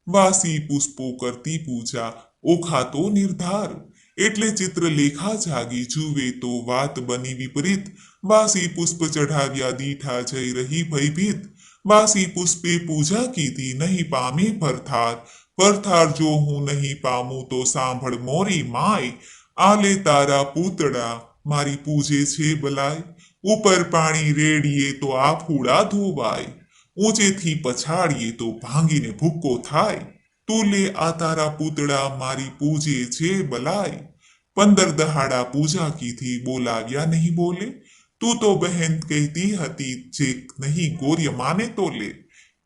Speaker 1: વાસી પુષ્પો કરતી પૂજા ઓખાતો નિર્ધાર. એટલે ચિત્રલેખા જાગી જુએ તો વાત બની વિપરીત. વાસી પુષ્પ ચઢાવ્યા દીઠા જઈ રહી ભયભીત. વાસી પુષ્પે પૂજા કીધી નહીં પામે ભરથાર. ભરથાર જો હું નહીં પામું તો સાંભળ મોરી માય. આલે તારા પૂતળા મારી પૂજે છે બલાય. ઉપર પાણી રેડીએ તો આ ફૂડા ધોવાય. ઊંચેથી પછાડીએ તો ભાંગીને ભૂક્કો થાય. તું લે આ તારા પૂતળા મારી પૂજે છે બલાય. 15 દહાડા પૂજા કીધી બોલાવ્યા નહીં બોલે. તું તો બહેન કહેતી હતી જે નહીં ગોર્ય માને તો લે.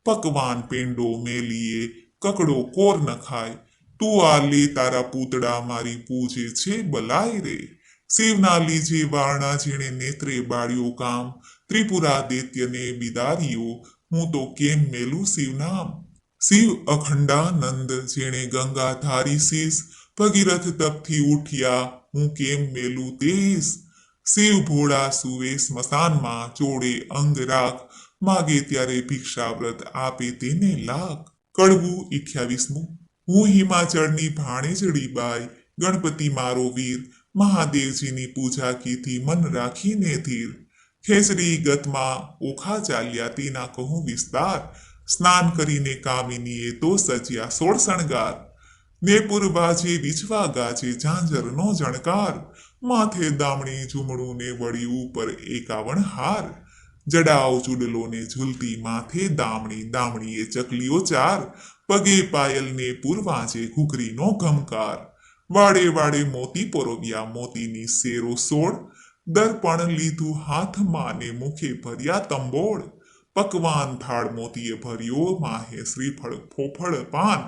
Speaker 1: પકવાન પેંડો મેલીએ કકડો કોર ન ખાય. તું આ લે તારા પૂતળા મારી પૂજે છે બલાય રે. શિવના લીજે વારણા જેણે નેત્રે બાળ્યો કામ. ત્રિપુરા દૈત્યને બિદારીઓ હું તો કેમ મેલું શિવનામ. શિવ અખંડાનંદ જેણે ગંગા ધારી શીશ. ભગીરથ તપથી ઉઠ્યા હું કેમ મેલું તેસ. શિવ ભોળા સુવે સ્મશાનમાં ચોડે અંગ રાખ. માગે ત્યારે ભિક્ષાવ્રત આપે તેને લાખ. કડવું 28મું. હું હિમાચળની ભાણેજડી બાઈ. ગણપતિ મારો વીર. મહાદેવજીની પૂજા કીધી મન રાખીને ધીર. ખેસરી ગતમાં ઓખા ચાલ્યા તેના કહું વિસ્તાર. સ્નાન કરીને કામિનીએ તો સજ્યા 16 શણગાર. નેપુર વાજે વિજવા ગાજે ઝાંઝરનો જણકાર. માથે દામણી ઝુમડું ને વળી ઉપર 51 હાર. જડાઓ ચૂડલો ને ઝૂલતી માથે દામણી દામણીએ ચકલીઓ 4. પગે પાયલ ને પૂર્વાજે ઘૂઘરીનો ઘમકાર. વાડે વાડે મોતી પરોવ્યા મોતીની શેરો 16. દર્પણ લીધું હાથમાં ને મુખે ભર્યા તંબોળ. પકવાન થાળ મોતીએ ભર્યો માહે શ્રીફળ ફોફળ પાન.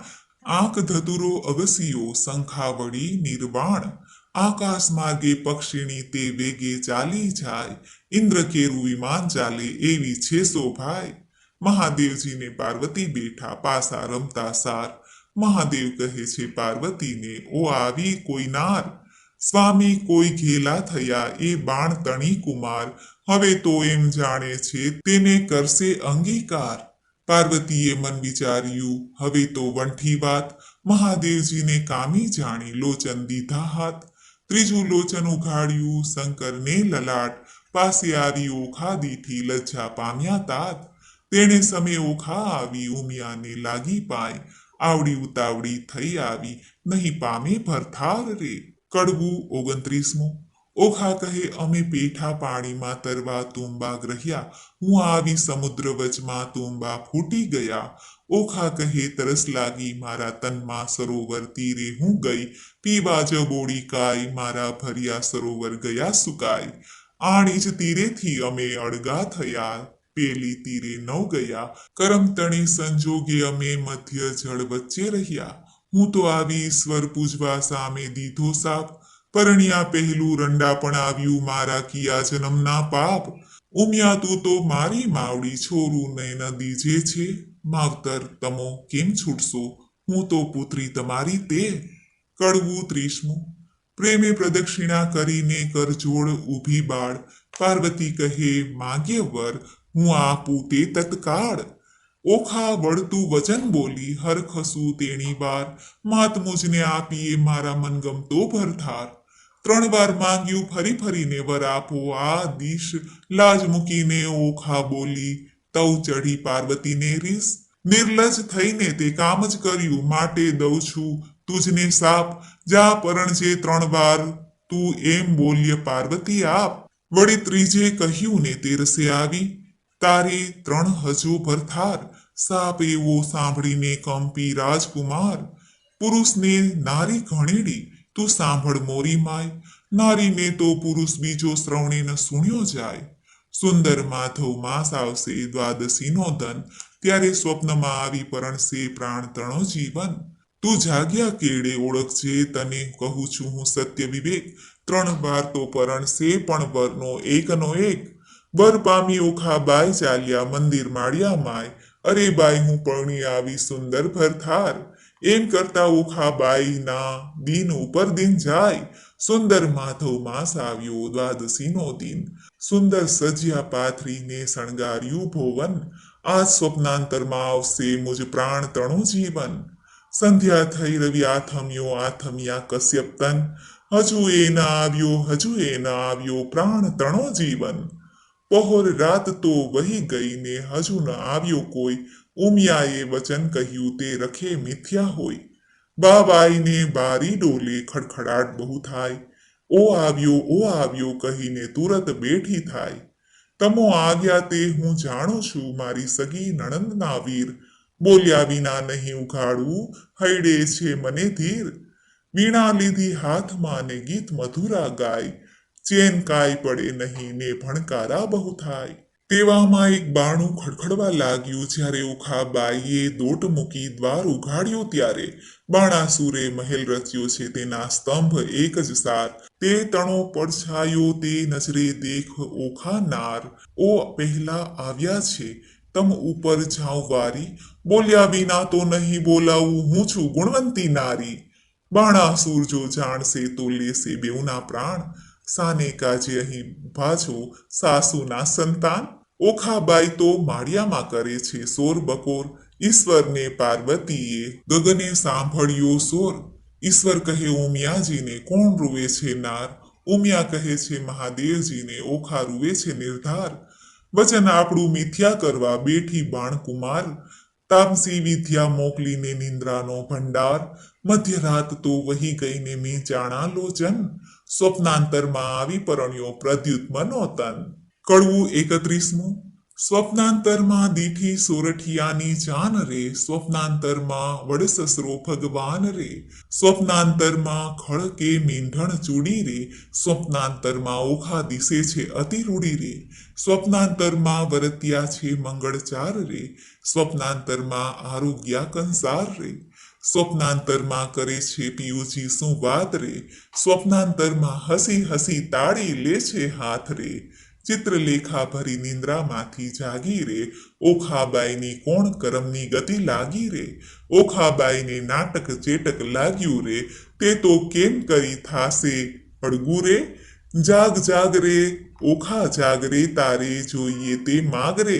Speaker 1: આંખ ધતુરો અગસીઓ શંખાવળી નિર્વાણ. આકાશ માર્ગે પક્ષીણી તે વેગે ચાલી જાય. ઇન્દ્ર કેરું વિમાન ચાલે એવી છે શોભાય. મહાદેવજીને પાર્વતી બેઠા પાસા રમતા સાર. મહાદેવ કહે છે પાર્વતીને ઓ આવી કોઈ નાર. સ્વામી કોઈ ઘેલા થયા એ બાણ તણી કુમાર. હવે તો એમ જાણે છે તેને કરશે અંગીકાર. પાર્વતીએ મન વિચાર્યું હવે તો વંઠી વાત. મહાદેવજીને કામી જાણી લોચન દીધા હાથ. ત્રીજું લોચન ઉઘાડ્યું શંકરને લલાટ. પાસે આવી ઓખા દીઠી લજ્જા પામ્યા તાત. તેણે સમે ઓખા આવી ઉમિયાને લાગી પાય. આવડી ઉતાવળી થઈ આવી નહીં પામે ભરથાર રે. કડવું 29મું. ઓખા કહે અમે પેઠા પાણીમાં તરવા તુંબા ગ્રહ્યા. હું આવી સમુદ્ર વચમાં તુંબા ફૂટી ગયા. ઓખા કહે તરસ લાગી મારા તનમાં સરોવર તીરે હું ગઈ. પીવા જ બોડી કાય મારા ભર્યા સરોવર ગયા સુકાય. આણી જ તીરેથી અમે અળગા થયા. પેલી તીરે નવ ગયા. કરમતણી સંજોગે અમે મધ્ય જળ વચ્ચે રહ્યા. હું તો આવી ઈશ્વર પૂજવા સામે દીધો સાપ. પરણ્યા પહેલું રંડાપણ આવ્યું મારા કિયા જન્મના પાપ. ઉમિયા તું તો મારી માવડી છોરું ને નદી જે છે. માવતર તમો કેમ છૂટશો હું તો પુત્રી તમારી તે. કડવું 30મું. પ્રેમે પ્રદક્ષિણા કરીને કરજોડ ઊભી બાળ. પાર્વતી કહે માગે વર હું આપું તે તત્કાળ ઓખા વળતું વચન બોલી હરખસું તેણી બાર માત મુજને આપીએ મારા મનગમતો ભરથાર 3 વાર માંગ્યું ફરી ફરીને વર આપો આ દિશ લાજ મૂકીને ઓખા બોલી તવ ચઢી પાર્વતીને રીસ નિર્લજ થઈને તે કામ જ કર્યું માટે દઉં છું તુજને સાપ જા પરણજે 3 વાર તું એમ બોલ્ય પાર્વતી આપ વળી ત્રીજે કહ્યું ને તેરસે આવી તારે 3 હજો ભરથાર સાપ એવો સાંભળીને કંપી રાજકુમાર પુરુષને નારી ઘણીડી તું સાંભળ મોરી માય નારીને તો પુરુષ બીજો શ્રવણે ન સુણ્યો જાય સુંદર માધવ માસ આવશે દ્વાદશીનો ધન ત્યારે સ્વપ્નમાં આવી પરણશે પ્રાણ તણો જીવન તું જાગ્યા કેળે ઓળખજે તને કહું છું હું સત્ય વિવેક 3 વાર તો પરણશે પણ વરનો એકનો એક વર પામી ઓખા બાઈ ચાલ્યા મંદિર માળ્યા માય અરે બાઈ હું પરણી આવી સુંદર ભરથાર એમ કરતા ઓખા બાઈના દિન ઉપર દિન જાય સુંદર માધવ માસ આવ્યો દ્વાદશીનો દિન સુંદર સજ્યા પાથરીને શણગાર્યું ભુવન આજ સ્વપ્નાંતરમાં આવશે મુજ પ્રાણ તણું જીવન સંધ્યા થઈ રવિ આથમ્યા કશ્યપ તન હજુ એ ન આવ્યો પ્રાણ તણો જીવન પહોર રાત તો વહી ગઈ ને હજુ ન આવ્યો કોઈ ઉમિયાએ વચન કહ્યું તે રખે મિથ્યા હોય બાબાઈને બારી ડોલે ખડખડાટ બહુ થાય ઓ આવ્યો કહીને તુરત બેઠી થાય તમો આવ્યા તે હું જાણું છું મારી સગી નણંદના વીર બોલ્યા વિના નહીં ઉઘાડવું હૈડે છે મને ધીર વીણા લીધી હાથમાં ને ગીત મધુરા ગાય ચેન કાય પડે નહીં ને ભણકારા બહુ થાય તેવામાં એક બાણું ખડખડવા લાગ્યું જ્યારે ઓખાબાઈએ દોટ મૂકી દ્વાર ઉઘાડ્યું ત્યારે બાણાસુરે મહેલ રચ્યો છે તેના સ્તંભ એક જ સાર તે તણો પડછાયો તે નજરે દેખ ઓખા નાર ઓ પહેલા આવ્યા છે તમ ઉપર જાઉં વારી બોલ્યા વિના તો નહીં બોલાવું હું છું ગુણવંતી નારી બાણાસુર જો જાણશે તો લેશે બેઉના પ્રાણ સાને કાજે અહીં ભાજો સાસુના સંતાન ઓખાબાઈ તો માળિયામાં કરે છે સોર બકોર ઈશ્વરને પાર્વતીએ ગગને સાંભળ્યો સોર ઈશ્વર કહે ઉમિયાજીને કોણ રૂવે છે નાર ઉમિયા કહે છે મહાદેવજીને ઓખા રૂવે છે નિર્ધાર વચન આપણું મિથ્યા કરવા બેઠી બાણકુમાર તામસી વિદ્યા મોકલીને નિંદ્રાનો ભંડાર મધ્યરાત તો વહી ગઈને મેં જાણા લોચન સ્વપ્નાંતરમાં આવી પરણ્યો પ્રદ્યુત્મનો તન કડવું 31મું સ્વપ્નાંતરમાં દીઠી સોરઠિયાની જાન રે સ્વપ્નાંતરમાં વડસસરો ભગવાન રે સ્વપ્નાંતરમાં ખળકે મીંઢણ ચૂડી રે સ્વપ્નાંતરમાં ઓખા દિશે છે અતિ રૂડી રે સ્વપ્નાંતરમાં વરત્યા છે મંગળચાર રે સ્વપ્નાંતરમાં આરોગ્યા કંસાર રે સ્વપ્નાંતરમાં કરે છે પિયુજી શું વાત રે સ્વપ્નાંતરમાં હસી હસી તાળી લે છે હાથ રે ચિત્રલેખા ભરી નિંદ્રામાંથી જાગી રે ઓખાબાઈની કોણ કરમની ગતિ લાગી રે ઓખાબાઈને નાટક ચેટક લાગ્યું રે તે તો કેમ કરી થાશે પડગું રે જાગ રે ઓખા જાગ રે તારે જોઈએ તે માગ રે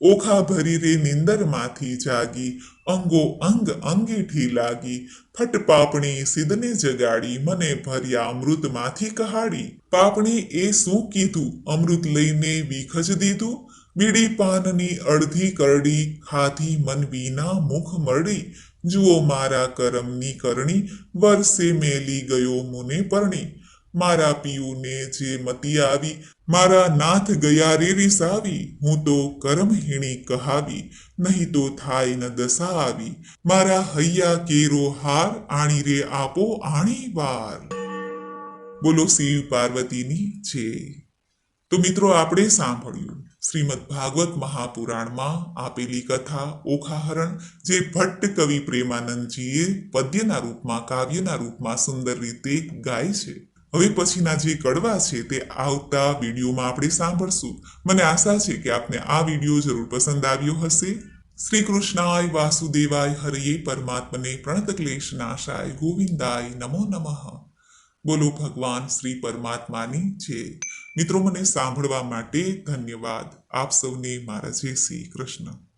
Speaker 1: ઓખા ભરી રે નિંદરમાંથી જાગી અંગો અંગીઠી લાગી ફટ પાપણી સિદ્ધને જગાડી મને ભર્યા અમૃતમાંથી કહાડી પાપણી એ શું કીધું અમૃત લઈને વિખજ દીધું બીડી પાનની અડધી કરડી ખાધી મન વિના મુખ મરડી જુઓ મારા કરમની કરણી વર્ષે મેલી ગયો મુને પરણી મારા પિયુને જે મતી આવી મારા નાથ ગયા રે રીસાવી હું તો કરમહીણી કહાવી નહીં તો થાય ન દશા આવી મારા હૈયા કેરો હાર આણી રે આપો આણી વાર બોલો શિવ પાર્વતીની છે તો મિત્રો આપણે સાંભળ્યું શ્રીમદ ભાગવત મહાપુરાણમાં આપેલી કથા ઓખાહરણ જે ભટ્ટ કવિ પ્રેમાનંદજીએ પદ્યના રૂપમાં કાવ્યના રૂપમાં સુંદર રીતે ગાય છે હવે પછીના જે કડવા છે તે આવતા વિડીયોમાં આપણે સાંભળશું મને આશા છે કે આપને આ વિડીયો જરૂર પસંદ આવ્યો હશે શ્રી કૃષ્ણાય વાસુદેવાય હરિયે પરમાત્મને પ્રણત ક્લેશ નાશાય ગોવિંદાય નમો નમઃ બોલો ભગવાન શ્રી પરમાત્માની જય મિત્રો, મને સાંભળવા માટે ધન્યવાદ. આપ સૌને મારા જય શ્રી કૃષ્ણ.